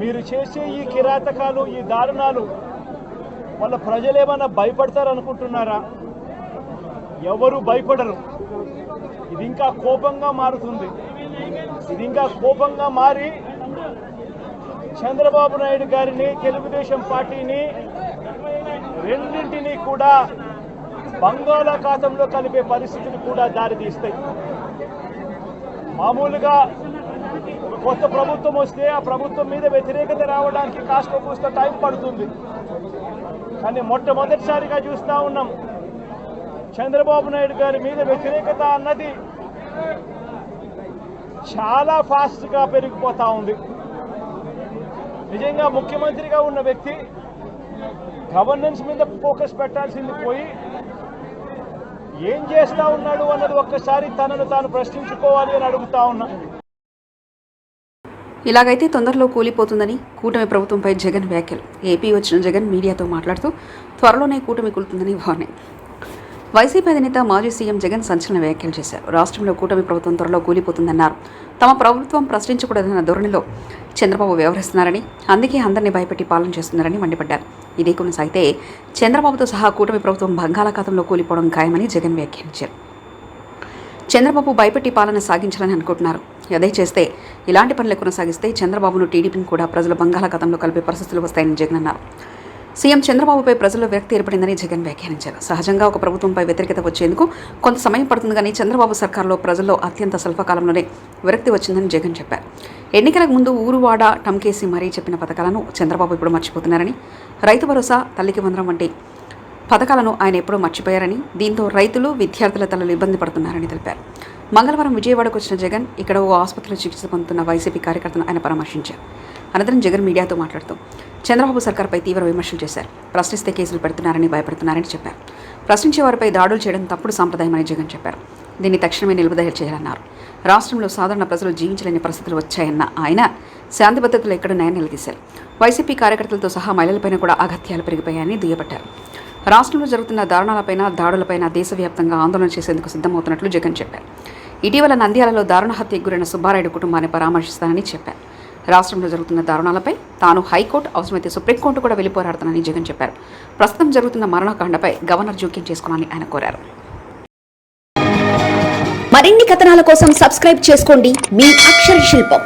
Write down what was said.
మీరు చేసే ఈ కిరాతకాలు, ఈ దారుణాలు వాళ్ళ ప్రజలు ఏమన్నా భయపడతారనుకుంటున్నారా? ఎవరు భయపడరు. ఇది ఇంకా కోపంగా మారుతుంది. ఇది ఇంకా కోపంగా మారి చంద్రబాబు నాయుడు గారిని, తెలుగుదేశం పార్టీని రెండింటినీ కూడా బంగాళాఖాతంలో కలిపే పరిస్థితులు కూడా దారితీస్తాయి. మామూలుగా కొత్త ప్రభుత్వం వస్తే ఆ ప్రభుత్వం మీద వ్యతిరేకత రావడానికి కాస్త కూస్త టైం పడుతుంది. కానీ మొట్టమొదటిసారిగా చూస్తూ ఉన్నాం, చంద్రబాబు నాయుడు గారి మీద వ్యతిరేకత అన్నది చాలా ఫాస్ట్గా పెరిగిపోతూ ఉంది. నిజంగా ముఖ్యమంత్రిగా ఉన్న వ్యక్తి గవర్నెన్స్ మీద ఫోకస్ పెట్టాల్సింది పోయి ఏం చేస్తూ ఉన్నాడు అన్నది ఒక్కసారి తనను తాను ప్రశ్నించుకోవాలి అని అడుగుతా ఉన్నా. ఇలాగైతే తొందరలో కూలిపోతుందని కూటమి ప్రభుత్వంపై జగన్ వ్యాఖ్యలు. ఏపీ వచ్చిన జగన్ మీడియాతో మాట్లాడుతూ త్వరలోనే కూటమి కూలుతుందని వార్నింగ్. వైసీపీ అధినేత మాజీ సీఎం జగన్ సంచలన వ్యాఖ్యలు చేశారు. రాష్ట్రంలో కూటమి ప్రభుత్వం త్వరలో కూలిపోతుందన్నారు. తమ ప్రభుత్వం ప్రశ్నించకూడదన్న ధోరణిలో చంద్రబాబు వ్యవహరిస్తున్నారని, అందుకే అందరినీ భయపెట్టి పాలన చేస్తున్నారని మండిపడ్డారు. ఇదే కొనసాగితే చంద్రబాబుతో సహా కూటమి ప్రభుత్వం బంగాళాఖాతంలో కూలిపోవడం ఖాయమని జగన్ వ్యాఖ్యానించారు. చంద్రబాబు భయపెట్టి పాలన సాగించాలని అనుకుంటున్నారు. అదే చేస్తే, ఇలాంటి పనులు కొనసాగిస్తే చంద్రబాబును, టీడీపీని కూడా ప్రజలు బంగాళాఖాతంలో కలిపే పరిస్థితులు వస్తాయని జగన్ అన్నారు. సీఎం చంద్రబాబుపై ప్రజల్లో విరక్తి ఏర్పడిందని జగన్ వ్యాఖ్యానించారు. సహజంగా ఒక ప్రభుత్వంపై వ్యతిరేకత వచ్చేందుకు కొంత సమయం పడుతుంది, కానీ చంద్రబాబు సర్కారులో ప్రజల్లో అత్యంత స్వల్పకాలంలోనే విరక్తి వచ్చిందని జగన్ చెప్పారు. ఎన్నికలకు ముందు ఊరువాడ టంకేసి మరీ చెప్పిన పథకాలను చంద్రబాబు ఇప్పుడు మర్చిపోతున్నారని, రైతు భరోసా, తల్లికి వందనం వంటి పథకాలను ఆయన ఎప్పుడూ మర్చిపోయారని, దీంతో రైతులు, విద్యార్థుల తల్లులు ఇబ్బంది పడుతున్నారని తెలిపారు. మంగళవారం విజయవాడకు వచ్చిన జగన్ ఇక్కడ ఓ ఆసుపత్రిలో చికిత్స పొందుతున్న వైసీపీ కార్యకర్తను ఆయన పరామర్శించారు. అనంతరం జగన్ మీడియాతో మాట్లాడుతూ చంద్రబాబు సర్కార్పై తీవ్ర విమర్శలు చేశారు. ప్రశ్నిస్తే కేసులు పెడుతున్నారని, భయపడుతున్నారని చెప్పారు. ప్రశ్నించే వారిపై దాడులు చేయడం తప్పుడు సాంప్రదాయమని జగన్ చెప్పారు. దీన్ని తక్షణమే నిలుపుదల చేయాలన్నారు. రాష్ట్రంలో సాధారణ ప్రజలు జీవించలేని పరిస్థితులు వచ్చాయన్న ఆయన శాంతి భద్రతలు ఎక్కడున్నాయని నిలదీశారు. వైసీపీ కార్యకర్తలతో సహా మహిళలపైన కూడా అగత్యాలు పెరిగిపోయాయని దుయ్యబట్టారు. రాష్ట్రంలో జరుగుతున్న దారుణాలపైన, దాడులపైన దేశవ్యాప్తంగా ఆందోళన చేసేందుకు సిద్ధమవుతున్నట్లు జగన్ చెప్పారు. ఇటీవల నంద్యాలలో దారుణ హత్యకు గురైన సుబ్బారాయుడు కుటుంబాన్ని పరామర్శిస్తానని చెప్పారు. రాష్ట్రంలో జరుగుతున్న దారుణాలపై తాను హైకోర్టు, అవసరమైతే సుప్రీంకోర్టు కూడా వెళ్ళిపోరాడతానని జగన్ చెప్పారు. ప్రస్తుతం జరుగుతున్న మరణకాండపై గవర్నర్ జోక్యం చేసుకోవాలని ఆయన కోరారు. మరిన్ని కథనాల కోసం సబ్స్క్రైబ్ చేసుకోండి మీ అక్షర శిల్పం.